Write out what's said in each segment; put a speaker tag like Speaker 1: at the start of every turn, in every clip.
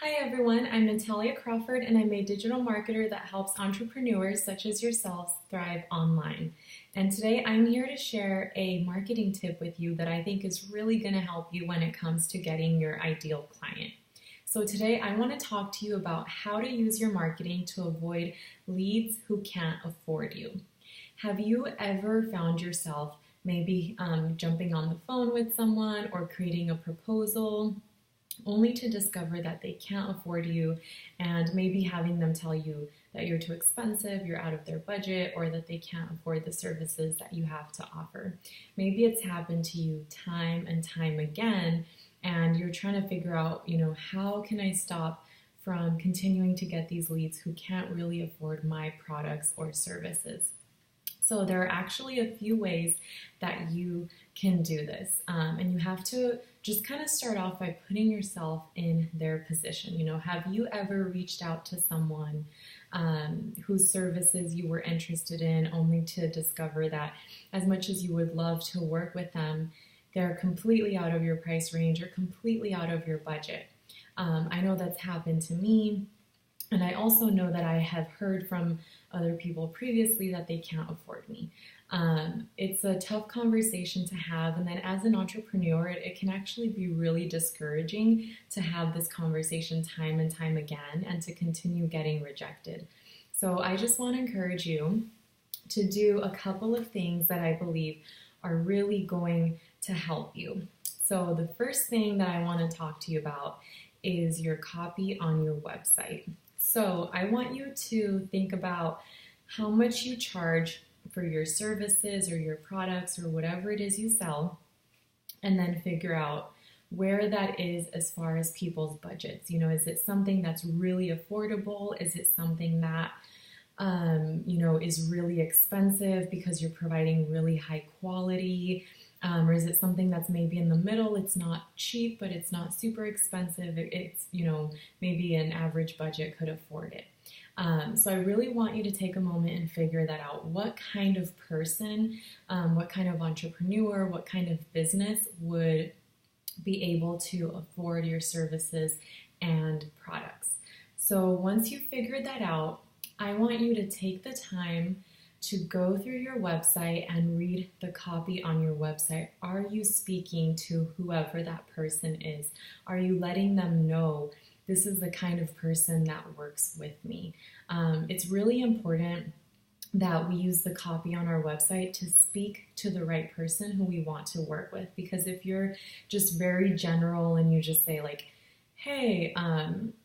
Speaker 1: Hi everyone, I'm Natalia Crawford and I'm a digital marketer that helps entrepreneurs such as yourselves thrive online. And today I'm here to share a marketing tip with you that I think is really going to help you when it comes to getting your ideal client. So today I want to talk to you about how to use your marketing to avoid leads who can't afford you. Have you ever found yourself maybe jumping on the phone with someone or creating a proposal only to discover that they can't afford you and maybe having them tell you that you're too expensive, you're out of their budget, or that they can't afford the services that you have to offer? Maybe it's happened to you time and time again, and you're trying to figure out, how can I stop from continuing to get these leads who can't really afford my products or services? So there are actually a few ways that you can do this. And you have to just kind of start off by putting yourself in their position. Have you ever reached out to someone whose services you were interested in only to discover that as much as you would love to work with them, they're completely out of your price range or completely out of your budget? I know that's happened to me. And I also know that I have heard from other people previously that they can't afford me. It's a tough conversation to have, and then as an entrepreneur, it can actually be really discouraging to have this conversation time and time again and to continue getting rejected. So I just want to encourage you to do a couple of things that I believe are really going to help you. So the first thing that I want to talk to you about is your copy on your website. So I want you to think about how much you charge for your services or your products or whatever it is you sell, and then figure out where that is as far as people's budgets. Is it something that's really affordable? Is it something that is really expensive because you're providing really high quality? Or is it something that's maybe in the middle? It's not cheap, but it's not super expensive. It's, maybe an average budget could afford it. So I really want you to take a moment and figure that out. What kind of person, what kind of entrepreneur, what kind of business would be able to afford your services and products? So once you figured that out, I want you to take the time to go through your website and read the copy on your website. Are you speaking to whoever that person is? Are you letting them know this is the kind of person that works with me? It's really important that we use the copy on our website to speak to the right person who we want to work with. Because if you're just very general and you just say like, hey,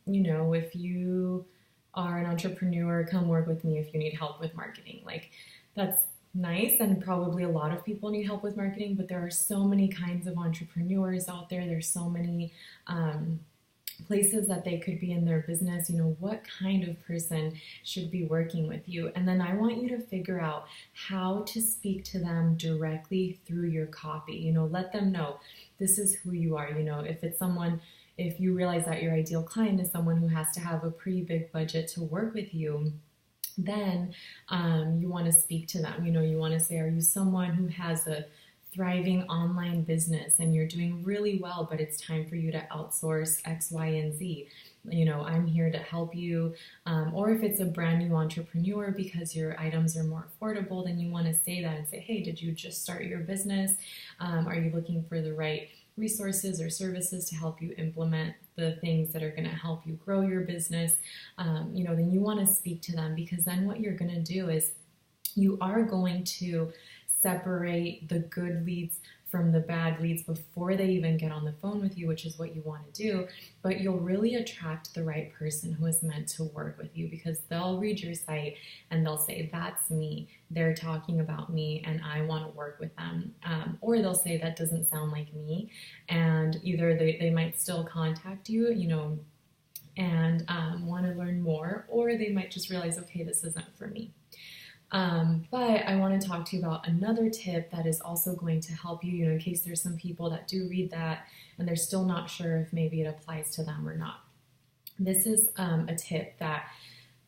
Speaker 1: if you are an entrepreneur, come work with me if you need help with marketing. Like, that's nice, and probably a lot of people need help with marketing, but there are so many kinds of entrepreneurs out there. There's so many places that they could be in their business. What kind of person should be working with you? And then I want you to figure out how to speak to them directly through your copy. Let them know this is who you are. If you realize that your ideal client is someone who has to have a pretty big budget to work with you, then you want to speak to them. You want to say, are you someone who has a thriving online business and you're doing really well, but it's time for you to outsource X, Y, and Z? I'm here to help you. Or if it's a brand new entrepreneur because your items are more affordable, then you want to say that and say, hey, did you just start your business? Are you looking for the right resources or services to help you implement the things that are going to help you grow your business? Then you want to speak to them, because then what you're going to do is you are going to separate the good leads from the bad leads before they even get on the phone with you, which is what you want to do. But you'll really attract the right person who is meant to work with you, because they'll read your site and they'll say, that's me. They're talking about me and I want to work with them. Or they'll say, that doesn't sound like me. And either they might still contact you, and want to learn more, or they might just realize, okay, this isn't for me. But I want to talk to you about another tip that is also going to help you, in case there's some people that do read that and they're still not sure if maybe it applies to them or not. This is a tip that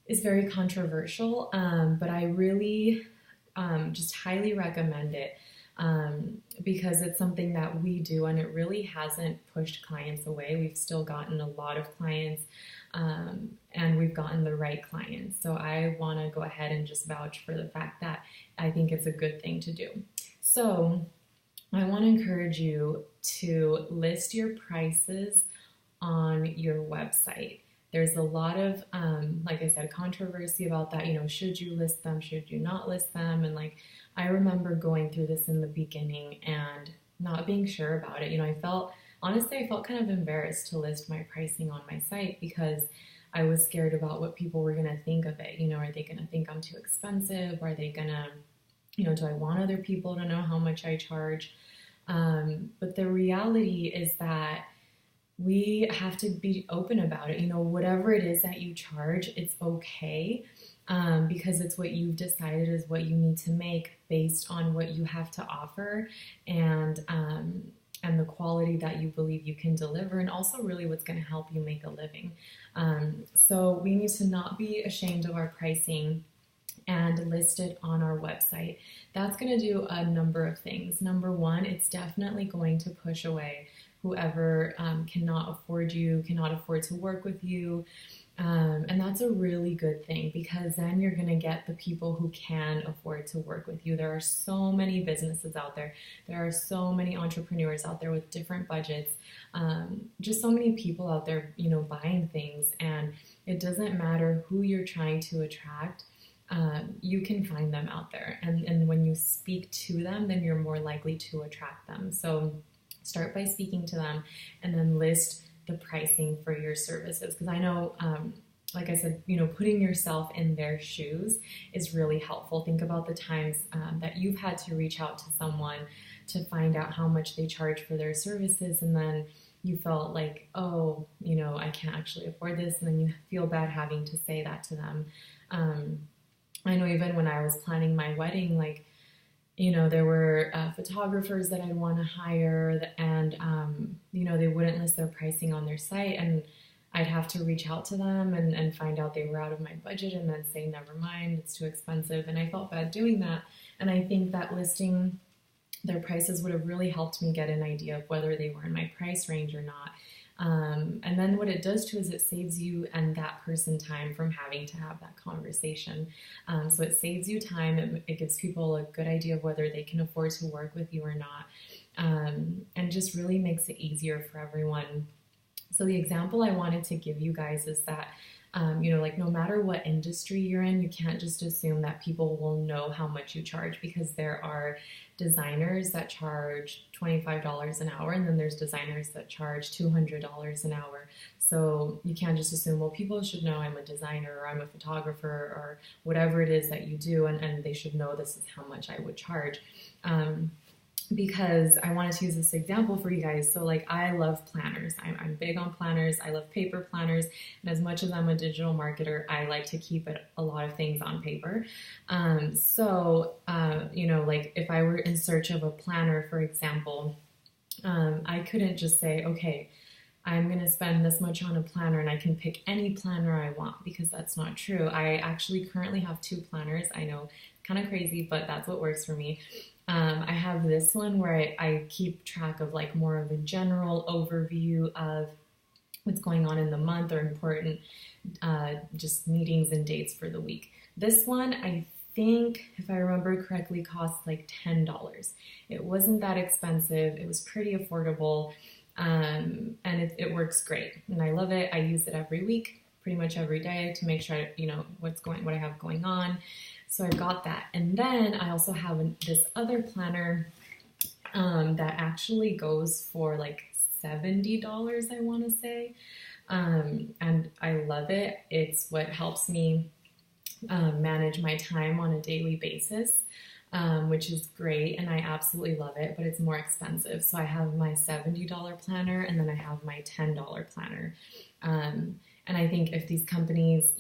Speaker 1: is very controversial, but I really just highly recommend it. because it's something that we do and it really hasn't pushed clients away. We've still gotten a lot of clients, and we've gotten the right clients. So I want to go ahead and just vouch for the fact that I think it's a good thing to do. So I want to encourage you to list your prices on your website. There's a lot of, like I said, controversy about that. Should you list them? Should you not list them? And I remember going through this in the beginning and not being sure about it. Honestly, I felt kind of embarrassed to list my pricing on my site because I was scared about what people were going to think of it. Are they going to think I'm too expensive? Are they going to, do I want other people to know how much I charge? But the reality is that we have to be open about it. Whatever it is that you charge, it's okay, because it's what you've decided is what you need to make based on what you have to offer and the quality that you believe you can deliver, and also really what's going to help you make a living. So we need to not be ashamed of our pricing and list it on our website. That's going to do a number of things. Number one, it's definitely going to push away whoever cannot afford you, cannot afford to work with you. And that's a really good thing, because then you're going to get the people who can afford to work with you. There are so many businesses out there. There are so many entrepreneurs out there with different budgets. Just so many people out there, buying things. And it doesn't matter who you're trying to attract. You can find them out there. And when you speak to them, then you're more likely to attract them. So start by speaking to them and then list the pricing for your services. Because I know, like I said, putting yourself in their shoes is really helpful. Think about the times that you've had to reach out to someone to find out how much they charge for their services, and then you felt like, oh, I can't actually afford this, and then you feel bad having to say that to them. I know even when I was planning my wedding, there were photographers that I'd want to hire, and, they wouldn't list their pricing on their site, and I'd have to reach out to them and find out they were out of my budget and then say, never mind, it's too expensive. And I felt bad doing that. And I think that listing their prices would have really helped me get an idea of whether they were in my price range or not. And then what it does too is it saves you and that person time from having to have that conversation. So it saves you time. It gives people a good idea of whether they can afford to work with you or not. And just really makes it easier for everyone. So the example I wanted to give you guys is that, no matter what industry you're in, you can't just assume that people will know how much you charge, because there are designers that charge $25 an hour, and then there's designers that charge $200 an hour. So you can't just assume, well, people should know I'm a designer or I'm a photographer or whatever it is that you do, and they should know this is how much I would charge. Because I wanted to use this example for you guys. So I love planners. I'm big on planners. I love paper planners. And as much as I'm a digital marketer, I like to keep a lot of things on paper. If I were in search of a planner, for example, I couldn't just say, okay, I'm going to spend this much on a planner and I can pick any planner I want, because that's not true. I actually currently have 2 planners. I know, kind of crazy, but that's what works for me. I have this one where I keep track of more of a general overview of what's going on in the month or important just meetings and dates for the week. This one, I think, if I remember correctly, cost $10. It wasn't that expensive. It was pretty affordable, and it works great. And I love it. I use it every week, pretty much every day, to make sure what I have going on. So I got that. And then I also have this other planner that actually goes for $70, I want to say. And I love it. It's what helps me manage my time on a daily basis, which is great. And I absolutely love it, but it's more expensive. So I have my $70 planner, and then I have my $10 planner. And I think if these companies,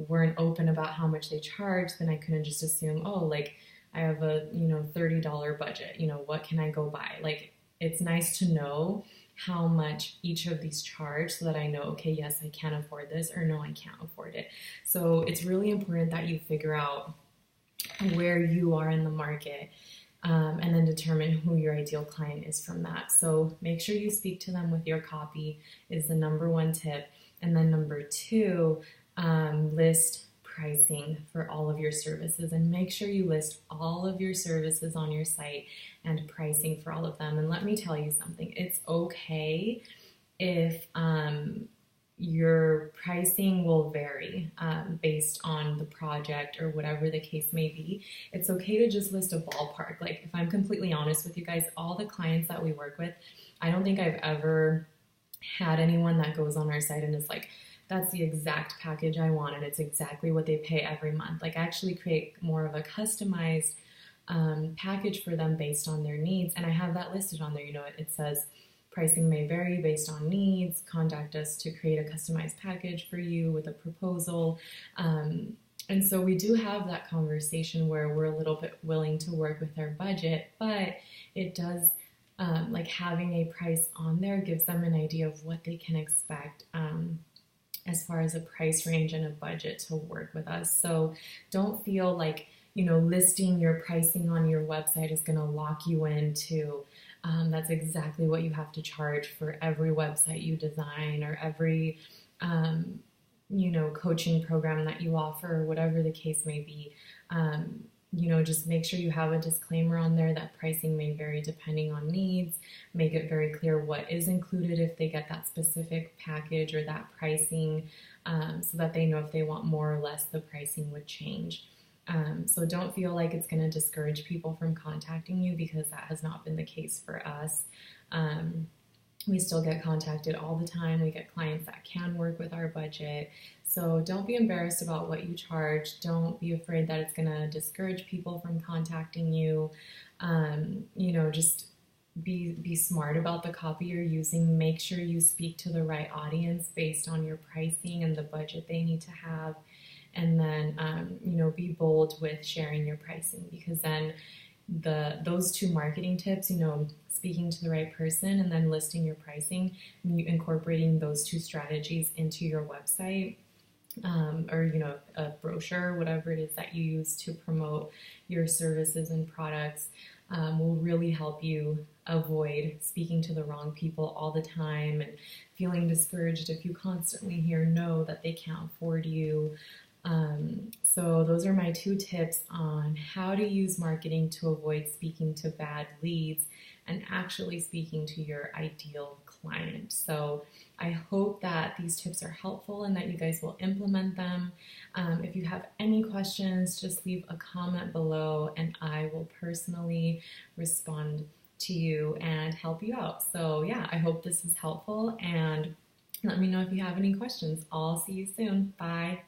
Speaker 1: weren't open about how much they charge, then I couldn't just assume, I have a, $30 budget, what can I go buy? It's nice to know how much each of these charge, so that I know, okay, yes, I can afford this, or no, I can't afford it. So it's really important that you figure out where you are in the market and then determine who your ideal client is from that. So make sure you speak to them with your copy is the number one tip. And then number two, list pricing for all of your services, and make sure you list all of your services on your site and pricing for all of them. And let me tell you something, it's okay if your pricing will vary based on the project or whatever the case may be. It's okay to just list a ballpark. Like, if I'm completely honest with you guys, all the clients that we work with, I don't think I've ever had anyone that goes on our site and is like, that's the exact package I want and it's exactly what they pay every month. Like, I actually create more of a customized package for them based on their needs, and I have that listed on there. You know, it says pricing may vary based on needs. Contact us to create a customized package for you with a proposal. And so we do have that conversation where we're a little bit willing to work with their budget, but it does, like, having a price on there gives them an idea of what they can expect as far as a price range and a budget to work with us. So don't feel like, you know, listing your pricing on your website is going to lock you into that's exactly what you have to charge for every website you design or every, you know, coaching program that you offer, or whatever the case may be. You know, just make sure you have a disclaimer on there that pricing may vary depending on needs. Make it very clear what is included if they get that specific package or that pricing, so that they know if they want more or less, the pricing would change. So don't feel like it's going to discourage people from contacting you, because that has not been the case for us. We still get contacted all the time. We get clients that can work with our budget. So don't be embarrassed about what you charge. Don't be afraid that it's going to discourage people from contacting you. You know, just be smart about the copy you're using. Make sure you speak to the right audience based on your pricing and the budget they need to have. And then, you know, be bold with sharing your pricing, because then those two marketing tips, you know, speaking to the right person and then listing your pricing, and you incorporating those two strategies into your website, or, you know, a brochure, whatever it is that you use to promote your services and products, will really help you avoid speaking to the wrong people all the time and feeling discouraged if you constantly hear no, that they can't afford you. So those are my two tips on how to use marketing to avoid speaking to bad leads and actually speaking to your ideal client. So I hope that these tips are helpful and that you guys will implement them. If you have any questions, just leave a comment below and I will personally respond to you and help you out. So yeah, I hope this is helpful, and let me know if you have any questions. I'll see you soon. Bye.